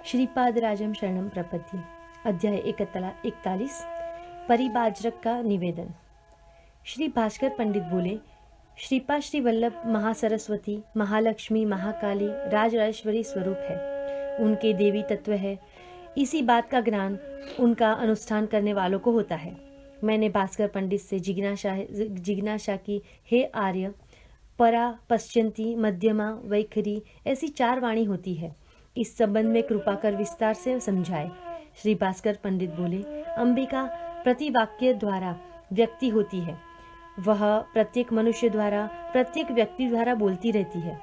श्रीपादराजम शरणम प्रपद्ये। अध्याय 41। परिबाजरक का निवेदन। श्री भास्कर पंडित बोले, श्रीपाद श्री वल्लभ महासरस्वती, महालक्ष्मी, महाकाली, राजराजेश्वरी स्वरूप है। उनके देवी तत्व है। इसी बात का ज्ञान उनका अनुष्ठान करने वालों को होता है। मैंने भास्कर पंडित से जिज्ञासा की, हे आर्य, परा, पश्चंती, मध्यमा, वैखरी ऐसी 4 वाणी होती है। इस संबंध में कृपा कर विस्तार से समझाए। श्री भास्कर पंडित बोले, अंबिका प्रतिवाक्य द्वारा व्यक्ति होती है। वह प्रत्येक मनुष्य द्वारा, प्रत्येक व्यक्ति द्वारा बोलती रहती है।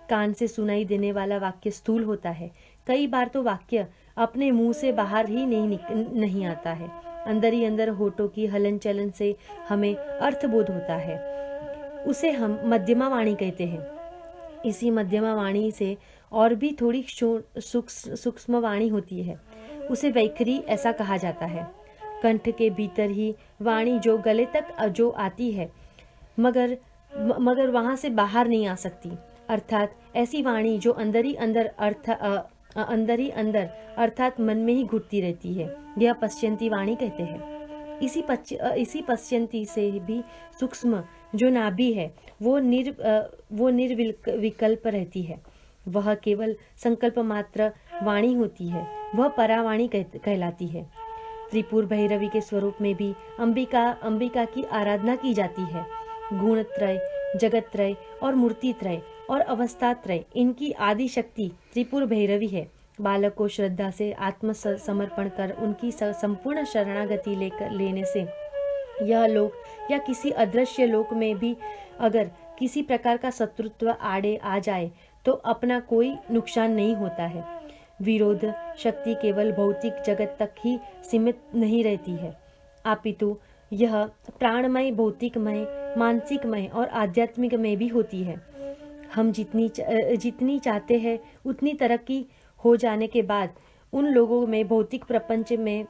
कान से सुनाई देने वाला वाक्य स्थूल होता है। कई बार तो वाक्य अपने मुंह से बाहर ही नहीं आता है। अंदर ही अंदर होठों की हलन चलन से हमें अर्थबोध होता है। उसे हम मध्यमा वाणी कहते हैं। इसी मध्यमा वाणी से और भी थोड़ी सूक्ष्म वाणी होती है। उसे वैखरी ऐसा कहा जाता है। कंठ के भीतर ही वाणी जो गले तक जो आती है, मगर वहां से बाहर नहीं आ सकती। अर्थात ऐसी वाणी जो अंदर ही अंदर अर्थात मन में ही घुटती रहती है, यह पश्चंती वाणी कहते हैं। इसी पश्चंती से भी सूक्ष्म जो नाभि है वो निर्विकल्प रहती है। वह केवल संकल्प मात्र वाणी होती है। वह परावाणी कहलाती है। त्रिपुर भैरवी के स्वरूप में भी अंबिका की आराधना की जाती है। गुण त्रय, जगत त्रय और मूर्ति त्रय और अवस्था त्रय, इनकी आदि शक्ति त्रिपुर भैरवी है। बालक को श्रद्धा से आत्म समर्पण कर उनकी संपूर्ण शरणागति लेने से यह लोक या किसी अदृश्य लोक में भी अगर किसी प्रकार का शत्रुत्व आड़े आ जाए तो अपना कोई नुकसान नहीं होता है। विरोध शक्ति केवल भौतिक जगत तक ही सीमित नहीं रहती है, अपितु यह प्राणमय, भौतिकमय, मानसिकमय और आध्यात्मिकमय भी होती है। हम जितनी चाहते हैं उतनी तरक्की हो जाने के बाद उन लोगों में, भौतिक प्रपंच में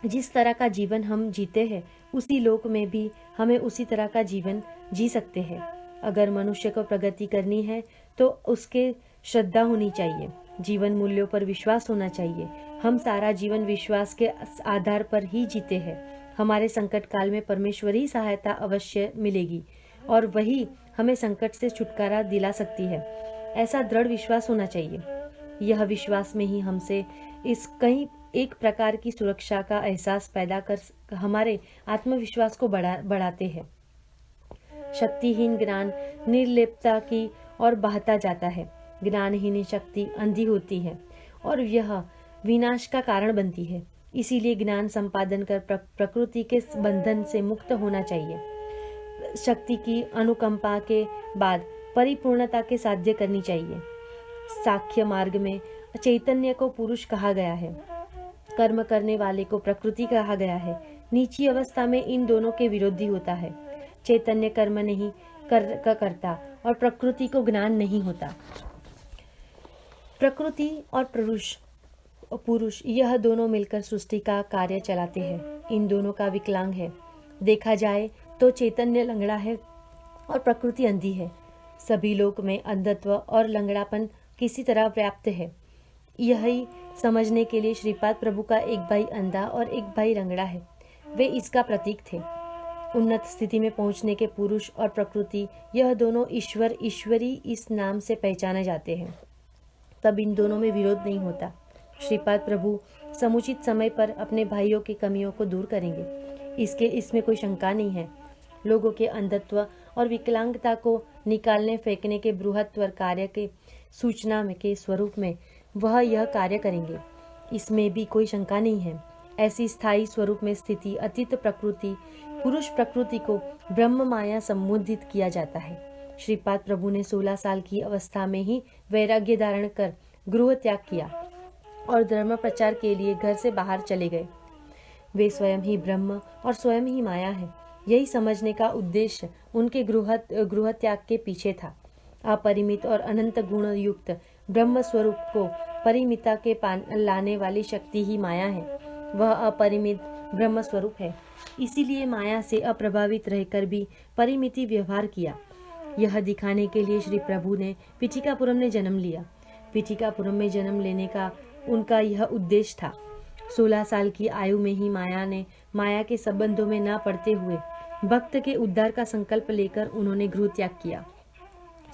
जिस तरह का जीवन हम जीते हैं, उसी लोक में भी हमें उसी तरह का जीवन जी सकते हैं। अगर मनुष्य को प्रगति करनी है तो उसके श्रद्धा होनी चाहिए, जीवन मूल्यों पर विश्वास होना चाहिए। हम सारा जीवन विश्वास के आधार पर ही जीते हैं। हमारे संकट काल में परमेश्वरी सहायता अवश्य मिलेगी और वही हमें संकट से छुटकारा दिला सकती है, ऐसा दृढ़ विश्वास होना चाहिए। यह विश्वास में ही हमसे इस कहीं एक प्रकार की सुरक्षा का एहसास पैदा कर हमारे आत्मविश्वास को बढ़ाते हैं। शक्तिहीन ज्ञान निर्लिप्तता की ओर बहता जाता है। ज्ञानहीन शक्ति अंधी होती है और यह विनाश का कारण बनती है। इसीलिए ज्ञान संपादन कर प्रकृति के बंधन से मुक्त होना चाहिए। शक्ति की अनुकंपा के बाद परिपूर्णता के साध्य करनी चाहिए। साख्य मार्ग में चैतन्य को पुरुष कहा गया है, कर्म करने वाले को प्रकृति कहा गया है। नीची अवस्था में इन दोनों के विरोधी होता है। चैतन्य कर्म नहीं करता और प्रकृति को ज्ञान नहीं होता। प्रकृति और पुरुष यह दोनों मिलकर सृष्टि का कार्य चलाते हैं। इन दोनों का विकलांग है। देखा जाए तो चैतन्य लंगड़ा है और प्रकृति अंधी है। सभी लोक में अंधत्व और लंगड़ापन किसी तरह व्याप्त है। यही समझने के लिए श्रीपाद प्रभु का एक भाई अंधा और एक भाई लंगड़ा है, वे इसका प्रतीक थे। उन्नत स्थिति में पहुंचने के पुरुष और प्रकृति, यह दोनों ईश्वरी इस नाम से पहचाने जाते हैं। तब इन दोनों में विरोध नहीं होता। श्रीपाद प्रभु समुचित समय पर अपने भाइयों की कमियों को दूर करेंगे, इसमें कोई शंका नहीं है। लोगों के अंधत्व और विकलांगता को निकालने फेंकने के बृहत्तर कार्य के सूचना के स्वरूप में वह यह कार्य करेंगे, इसमें भी कोई शंका नहीं है। ऐसी स्थायी स्वरूप में स्थिति अतीत प्रकृति, पुरुष प्रकृति को ब्रह्म माया संबोधित किया जाता है। श्रीपाद प्रभु ने 16 साल की अवस्था में ही वैराग्य धारण कर गृह त्याग किया और धर्म प्रचार के लिए घर से बाहर चले गए। वे स्वयं ही ब्रह्म और स्वयं ही माया है, यही समझने का उद्देश्य उनके गृह त्याग के पीछे था। अपरिमित और अनंत गुण युक्त ब्रह्म स्वरूप को परिमिता के लाने वाली शक्ति ही माया है। वह अपरिमित ब्रह्म स्वरूप है, इसीलिए माया से अप्रभावित रहकर भी परिमिति व्यवहार किया। यह दिखाने के लिए श्री प्रभु ने पीठिकापुरम में जन्म लिया। पीठिकापुरम में जन्म लेने का उनका यह उद्देश्य था। 16 साल की आयु में ही माया के संबंधों में न पड़ते हुए भक्त के उद्धार का संकल्प लेकर उन्होंने गृह त्याग किया।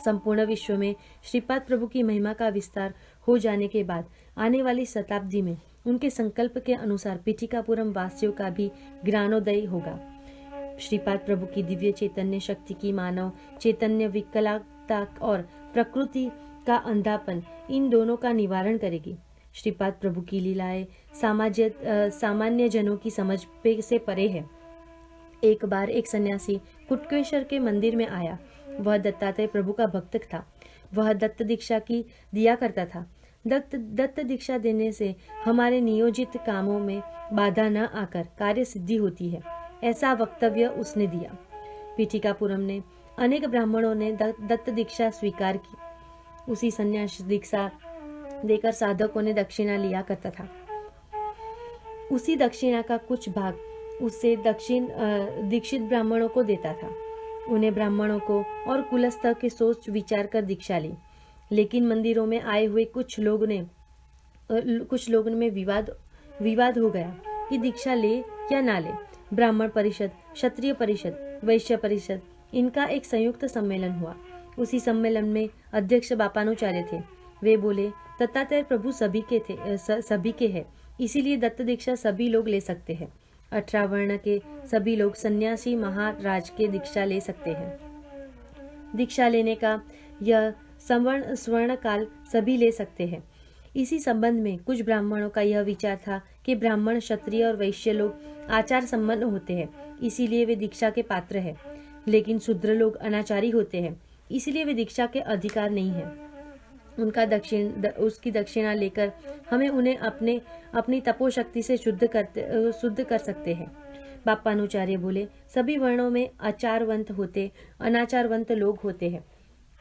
संपूर्ण विश्व में श्रीपाद प्रभु की महिमा का विस्तार हो जाने के बाद आने वाली शताब्दी में उनके संकल्प के अनुसार पीठिकापुरम वासियों का भी ज्ञानोदय होगा। श्रीपाद प्रभु की दिव्य चैतन्य शक्ति की मानव चैतन्य विकलांगता और प्रकृति का अंधापन इन दोनों का निवारण करेगी। श्रीपाद प्रभु की लीलाएं सामान्य जनों की समझ से परे है। एक बार एक सन्यासी कुटकेश्वर के मंदिर में आया। वह दत्तात्रेय प्रभु का भक्त था। वह दत्त दीक्षा की दिया करता था। दत्त दीक्षा देने से हमारे नियोजित कामों में बाधा न आकर कार्य सिद्धि होती है, ऐसा वक्तव्य उसने दिया। पीठिकापुरम ने अनेक ब्राह्मणों ने दत्त दीक्षा स्वीकार की। उसी संन्यास दीक्षा देकर साधकों ने दक्षिणा लिया करता था। उसी दक्षिणा का कुछ भाग उससे दीक्षित ब्राह्मणों को देता था। उन्हें ब्राह्मणों को और कुलस्थ के सोच विचार कर दीक्षा ली। लेकिन मंदिरों में आए हुए कुछ लोगों में विवाद हो गया कि दीक्षा ले या ना ले। ब्राह्मण परिषद, क्षत्रिय परिषद, वैश्य परिषद, इनका एक संयुक्त सम्मेलन हुआ। उसी सम्मेलन में अध्यक्ष बापानुचार्य थे। वे बोले, दत्तात्रेय प्रभु सभी के हैं, इसीलिए दत्त दीक्षा सभी लोग ले सकते हैं। 18 वर्ण के सभी लोग सन्यासी महाराज के दीक्षा ले सकते हैं। दीक्षा लेने का यह स्वर्ण काल सभी ले सकते हैं। इसी संबंध में कुछ ब्राह्मणों का यह विचार था कि ब्राह्मण, क्षत्रिय और वैश्य लोग आचार संपन्न होते हैं, इसीलिए वे दीक्षा के पात्र हैं। लेकिन शूद्र लोग अनाचारी होते हैं, इसलिए वे दीक्षा के अधिकार नहीं है। उसकी दक्षिणा लेकर हमें उन्हें अपनी तपोशक्ति से शुद्ध कर सकते हैं। बापानुचार्य बोले, सभी वर्णों में अनाचारवंत लोग होते हैं।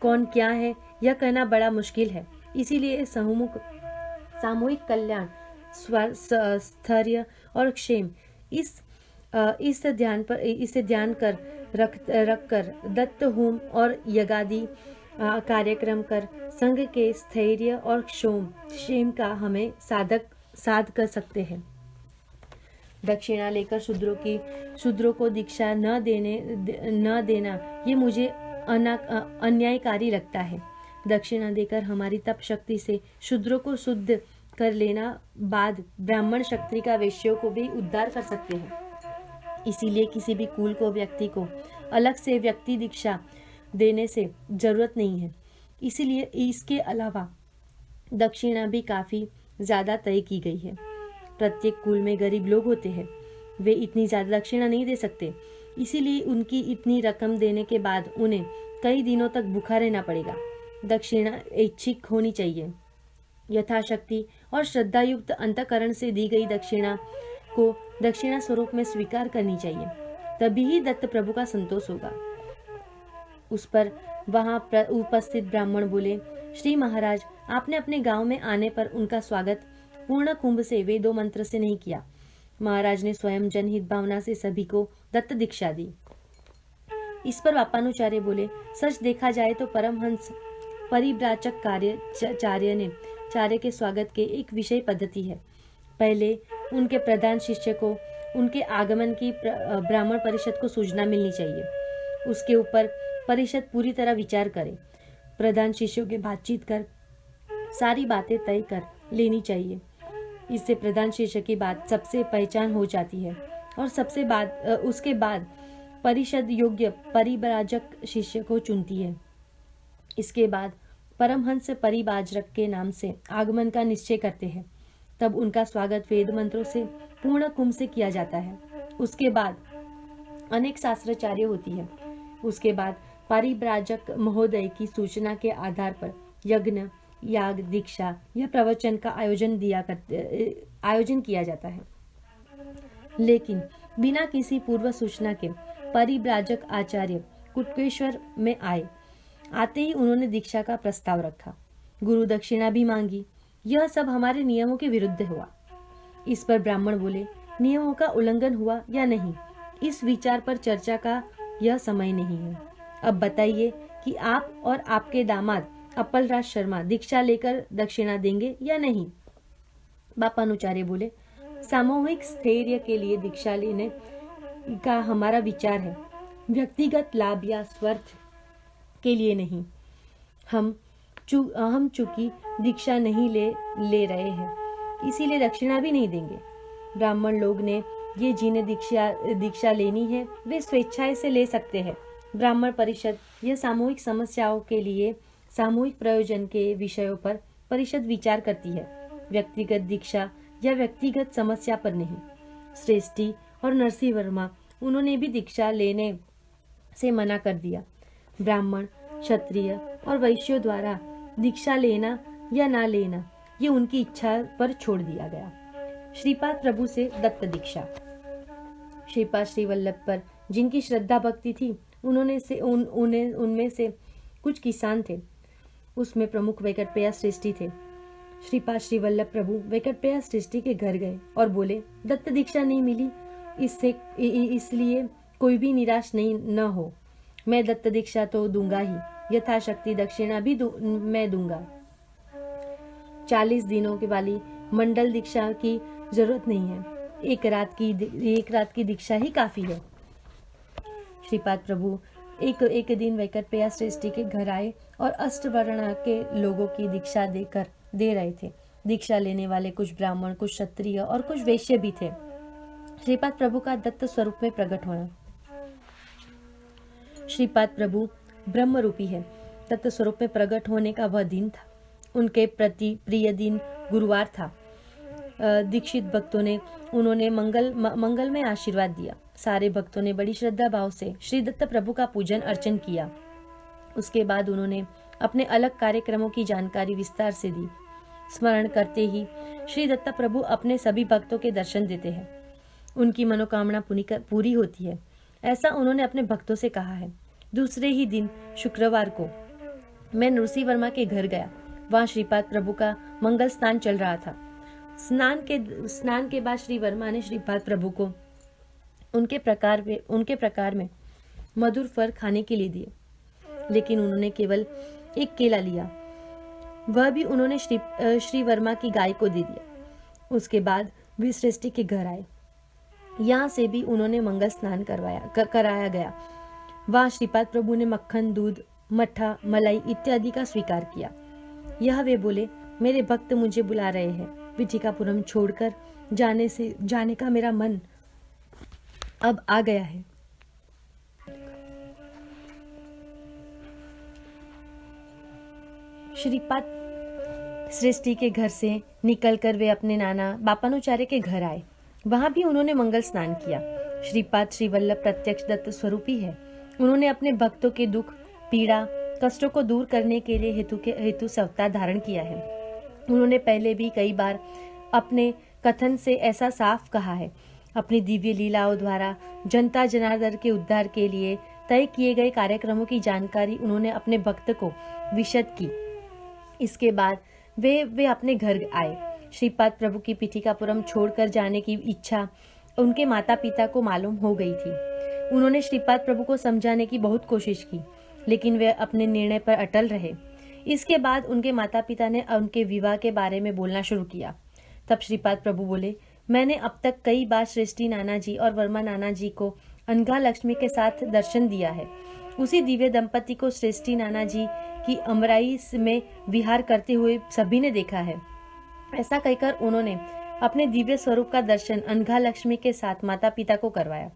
कौन क्या है यह कहना बड़ा मुश्किल है। इसीलिए सामूहिक कल्याण, स्थैर्य और क्षेम इसे ध्यान कर रखकर दत्त होम और यज्ञादि कार्यक्रम कर संघ के स्थैर्य और क्षेम का हमें साध कर सकते हैं। दक्षिणा लेकर शूद्रों को दीक्षा न देना ये मुझे अन्यायकारी लगता है। दक्षिणा देकर हमारी तप शक्ति से शूद्रों को शुद्ध कर लेना बाद ब्राह्मण, क्षत्रिय का वैश्यों को भी उद्धार कर सकते हैं। इसीलिए किसी भी कुल को व्यक्ति को अलग से व्यक्ति दीक्षा देने से जरूरत नहीं है। इसीलिए इसके अलावा दक्षिणा भी काफी ज्यादा तय की गई है। प्रत्येक कुल में गरीब लोग होते हैं, वे इतनी ज्यादा दक्षिणा नहीं दे सकते, इसीलिए उनकी इतनी रकम देने के बाद उन्हें कई दिनों तक भूखा रहना पड़ेगा। दक्षिणा ऐच्छिक होनी चाहिए। यथाशक्ति और श्रद्धायुक्त अंतःकरण से दी गई दक्षिणा को दक्षिणा स्वरूप में स्वीकार करनी चाहिए, तभी ही दत्त प्रभु का संतोष होगा। उस पर वहां उपस्थित ब्राह्मण बोले, श्री महाराज, आपने अपने गांव में आने पर उनका स्वागत पूर्ण कुंभ से, वेदों मंत्र से नहीं किया। महाराज ने स्वयं जनहित भावना से सभी को दत्त दीक्षा दी। इस पर बापानुचार्य बोले, सच देखा जाए तो परमहंस परिव्राजक चार्य के स्वागत के एक विषय पद्धति है। पहले उनके प्रधान शिष्य को उनके आगमन की ब्राह्मण परिषद को सूचना मिलनी चाहिए। उसके ऊपर परिषद पूरी तरह विचार करे। प्रधान शिष्यों के बातचीत कर सारी बातें तय कर लेनी चाहिए। इससे प्रधान शिष्य की बात सबसे पहचान हो जाती है और उसके बाद परिषद योग्य परिव्राजक शिष्य को चुनती है। इसके बाद परमहंस परिव्राजक के नाम से आगमन का निश्चय करते हैं। तब उनका स्वागत वेद मंत्रों से पूर्ण कुंभ से किया जाता है। उसके बाद अनेक शास्त्राचार्य होती है। उसके बाद परिव्राजक महोदय की सूचना के आधार पर यज्ञ, याग, दीक्षा या प्रवचन का आयोजन किया जाता है। लेकिन बिना किसी पूर्व सूचना के परिव्राजक आचार्य कुटकेश्वर में आते ही उन्होंने दीक्षा का प्रस्ताव रखा। गुरु दक्षिणा भी मांगी। यह सब हमारे नियमों के विरुद्ध हुआ। इस पर ब्राह्मण बोले, नियमों का उल्लंघन हुआ या नहीं, इस विचार पर चर्चा का यह समय नहीं है। अब बताइए कि आप और आपके दामाद अपलराज शर्मा दीक्षा लेकर दक्षिणा देंगे या नहीं। बापानुचार्य बोले, सामूहिक स्थैर्य के लिए दीक्षा लेने का हमारा विचार है, व्यक्तिगत लाभ या स्वार्थ के लिए नहीं। हम चूंकि दीक्षा नहीं ले रहे हैं, इसीलिए दक्षिणा भी नहीं देंगे। ब्राह्मण लोग ने ये जिन्हें दीक्षा लेनी है वे स्वेच्छाएं से ले सकते हैं। ब्राह्मण परिषद यह सामूहिक समस्याओं के लिए सामूहिक प्रयोजन के विषयों पर परिषद विचार करती है, व्यक्तिगत दीक्षा या व्यक्तिगत समस्या पर नहीं। श्रेष्ठी और नरसिंह वर्मा, उन्होंने भी दीक्षा लेने से मना कर दिया। ब्राह्मण, क्षत्रिय और वैश्यों द्वारा दीक्षा लेना या ना लेना ये उनकी इच्छा पर छोड़ दिया गया। श्रीपाद प्रभु से दत्त दीक्षा। श्रीपाद श्री वल्लभ पर जिनकी श्रद्धा भक्ति थी, उनमें से कुछ किसान थे। उसमें प्रमुख वेंकटप्रिया श्रेष्ठी थे। श्रीपाद श्री वल्लभ प्रभु वेंकटप्रिया श्रेष्ठी के घर गए और बोले, दत्त दीक्षा नहीं मिली, इसलिए कोई भी निराश न हो। मैं दत्त दीक्षा तो दूंगा ही, यथाशक्ति दक्षिणा भी मैं दूंगा। 40 दिनों के वाली मंडल दीक्षा की जरूरत नहीं है, एक रात की दीक्षा ही काफी है। श्रीपाद प्रभु एक दिन वेंकटप्रिया श्रेष्ठी के घर आए और अष्टवर्ण के लोगों की दीक्षा दे रहे थे। दीक्षा लेने वाले कुछ ब्राह्मण, कुछ क्षत्रिय और कुछ वैश्य भी थे। श्रीपाद प्रभु का दत्त स्वरूप में प्रकट होना। श्रीपाद प्रभु ब्रह्म रूपी है। दत्त स्वरूप में प्रकट होने का वह दिन था। उनके प्रति प्रिय दिन गुरुवार था। दीक्षित भक्तों ने उन्होंने मंगल में आशीर्वाद दिया। सारे भक्तों ने बड़ी श्रद्धा भाव से श्री दत्त प्रभु का पूजन अर्चन किया। उसके बाद उन्होंने अपने अलग कार्यक्रमों की जानकारी विस्तार से दी। स्मरण करते ही श्री दत्त प्रभु अपने सभी भक्तों के दर्शन देते हैं, उनकी मनोकामना पूरी होती है, ऐसा उन्होंने अपने भक्तों से कहा है। दूसरे ही दिन शुक्रवार को मैं नरसिंह वर्मा के घर गया। वहां श्रीपाद प्रभु का मंगल स्नान चल रहा था। स्नान के बाद श्री वर्मा ने श्रीपाद प्रभु को उनके प्रकार में मधुर फल खाने के लिए दिए, लेकिन उन्होंने केवल एक केला लिया। वह भी उन्होंने श्री वर्मा की गाय को दे दिया। उसके बाद वे श्रेष्ठी के घर आए। यहाँ से भी उन्होंने मंगल स्नान कराया गया। वहां श्रीपाद प्रभु ने मक्खन, दूध, मट्ठा, मलाई इत्यादि का स्वीकार किया। यह वे बोले, मेरे भक्त मुझे बुला रहे हैं। विठिकापुरम छोड़कर जाने का मेरा मन अब आ गया है। श्रीपाद श्रेष्ठी के घर से निकलकर वे अपने नाना बापानुचार्य के घर आए। वहां भी उन्होंने मंगल स्नान किया। श्रीपाद श्री वल्लभ प्रत्यक्ष दत्त स्वरूपी है। उन्होंने अपने भक्तों के दुख, पीड़ा, कष्टों को दूर करने के लिए हेतु से अवतार धारण किया है। उन्होंने पहले भी कई बार अपने कथन से ऐसा साफ कहा है। अपनी दिव्य लीलाओं द्वारा जनता जनार्दन के उद्धार के लिए तय किए गए कार्यक्रमों की जानकारी उन्होंने अपने भक्त को विशद की। इसके बाद वे अपने घर आए। श्रीपाद प्रभु की पिठिकापुरम छोड़कर जाने की इच्छा उनके माता पिता को मालूम हो गई थी। उन्होंने श्रीपाद प्रभु को समझाने की बहुत कोशिश की, लेकिन वे अपने निर्णय पर अटल रहे। इसके बाद उनके माता पिता ने उनके विवाह के बारे में बोलना शुरू किया। तब श्रीपाद प्रभु बोले, मैंने अब तक कई बार श्रेष्ठी नाना जी और वर्मा नाना जी को अनघा लक्ष्मी के साथ दर्शन दिया है। उसी दिव्य दंपति को श्रेष्ठी नाना जी की अमराई में विहार करते हुए सभी ने देखा है। ऐसा कहकर उन्होंने अपने दिव्य स्वरूप का दर्शन अनघा लक्ष्मी के साथ माता पिता को करवाया।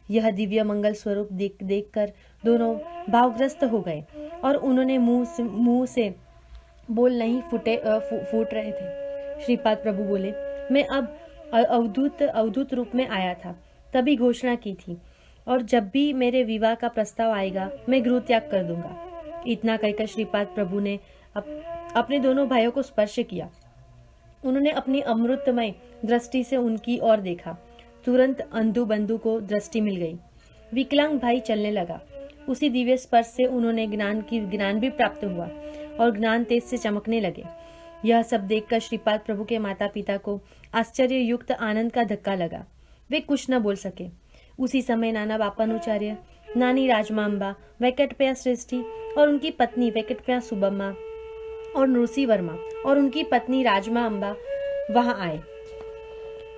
यह दिव्य मंगल स्वरूप देखकर दोनों भावग्रस्त हो गए और उन्होंने मुंह से बोल नहीं फूट रहे थे। श्रीपाद प्रभु बोले, मैं अब अवधूत रूप में आया था, तभी घोषणा की थी, और जब भी मेरे विवाह का प्रस्ताव आएगा मैं गृह त्याग कर दूंगा। इतना कहकर श्रीपाद प्रभु ने अपने दोनों भाइयों को स्पर्श किया। उन्होंने अपनी अमृतमय दृष्टि से उनकी ओर देखा। तुरंत अंधु बंधु को दृष्टि मिल गई। विकलांग भाई चलने लगा। उसी दिव्य स्पर्श से उन्होंने ज्ञान भी प्राप्त हुआ और ज्ञान तेज से चमकने लगे। यह सब देखकर श्रीपाद प्रभु के माता पिता को आश्चर्य युक्त आनंद का धक्का लगा। वे कुछ न बोल सके। उसी समय नाना बापानुचार्य, नानी राजमांबा, वेंकटप्रिया श्रेष्ठी और उनकी पत्नी वेंकटप्रिया सुब्बम्मा और नरसिंह वर्मा और उनकी पत्नी राजमा अम्बा वहाँ आए।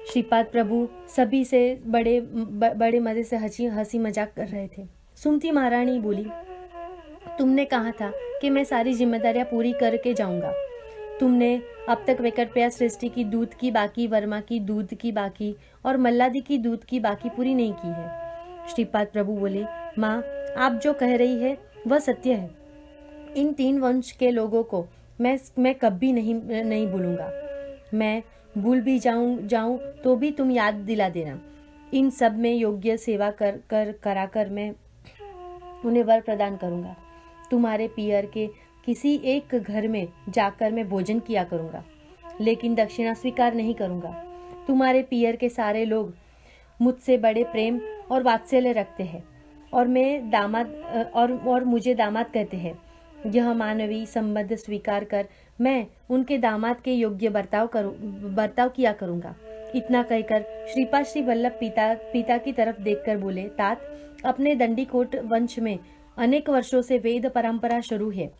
श्रीपाद प्रभु सभी से बड़े मजे से हंसी मजाक कर रहे थे। सुमति महारानी बोली, तुमने कहा था कि मैं सारी जिम्मेदारियां पूरी करके जाऊंगा। तुमने अब तक वेंकटप्रिया सृष्टि की दूध की बाकी, वर्मा की दूध की बाकी और मल्लादी की दूध की बाकी पूरी नहीं की है। श्रीपाद प्रभु बोले, माँ, आप जो कह रही है वह सत्य है। इन 3 वंश के लोगों को मैं कभी नहीं भूलूंगा। मैं भूल भी जाऊं तो भी तुम याद दिला देना। इन सब में योग्य सेवा कराकर मैं उन्हें वर प्रदान करूंगा। तुम्हारे पियर के किसी एक घर में जाकर मैं भोजन किया करूंगा, लेकिन दक्षिणा स्वीकार नहीं करूंगा। तुम्हारे पियर के सारे लोग मुझसे बड़े प्रेम और वात्सल्य रखते हैं और मुझे दामाद कहते हैं। यह मानवीय संबंध स्वीकार कर मैं उनके दामाद के योग्य बर्ताव किया करूंगा। इतना कहकर श्रीपाद श्री वल्लभ पिता की तरफ देखकर बोले, तात, अपने दंडीकोट वंश में अनेक वर्षों से वेद परंपरा शुरू है।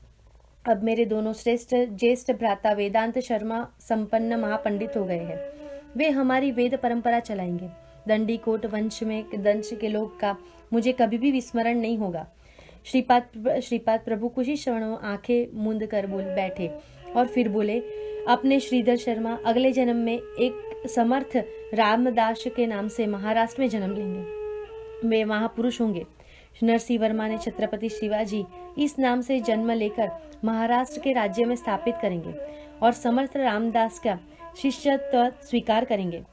अब मेरे दोनों ज्येष्ठ भ्राता वेदांत शर्मा संपन्न महापंडित हो गए हैं। वे हमारी वेद परंपरा चलाएंगे। दंडीकोट वंश के लोग का मुझे कभी भी विस्मरण नहीं होगा। श्रीपाद प्रभु कुछ ही क्षणों आंखें मूंद कर बैठे और फिर बोले, अपने श्रीधर शर्मा अगले जन्म में एक समर्थ रामदास के नाम से महाराष्ट्र में जन्म लेंगे। वे महापुरुष होंगे। नरसिंह वर्मा ने छत्रपति शिवाजी इस नाम से जन्म लेकर महाराष्ट्र के राज्य में स्थापित करेंगे और समर्थ रामदास का शिष्यत्व स्वीकार करेंगे।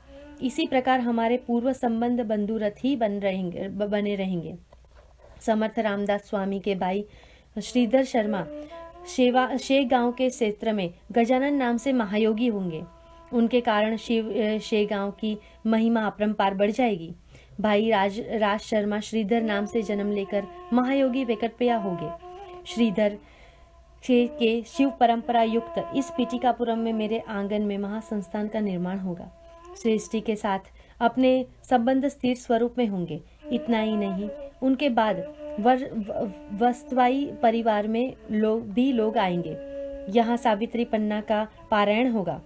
इसी प्रकार हमारे पूर्व संबंध बंधुरथ ही बने रहेंगे। समर्थ रामदास स्वामी के भाई श्रीधर शर्मा शेगांव के क्षेत्र में गजानन नाम से महायोगी होंगे। उनके कारण शेगांव की महिमा अपरंपार बढ़ जाएगी। भाई राज शर्मा श्रीधर नाम से जन्म लेकर महायोगी वेंकटप्रिया होंगे। श्रीधर के शिव परंपरा युक्त इस पीटिकापुरम में मेरे आंगन में महासंस्थान का निर्माण होगा। सृष्टि के साथ अपने संबंध स्थिर स्वरूप में होंगे। इतना ही नहीं, उनके बाद वस्तवाई परिवार में लोग आएंगे। यहाँ सावित्री पन्ना का पारायण होगा।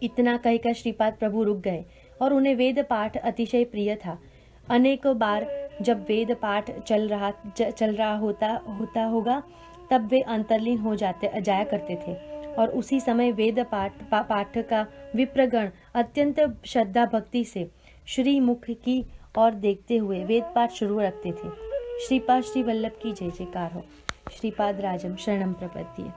इतना कहकर श्रीपाद प्रभु रुक गए और उन्हें वेद पाठ अतिशय प्रिय था। अनेकों बार जब वेद पाठ चल रहा होता होगा तब वे अंतर्लीन हो जाया करते थे और उसी समय वेद पाठ का विप्रगण अत्यंत श्रद्धा भक्ति से श्री मुख की ओर देखते हुए वेद पाठ शुरू रखते थे। श्रीपाद श्री वल्लभ की जय जयकार हो। श्रीपाद राजम शरणम प्रपद्ये।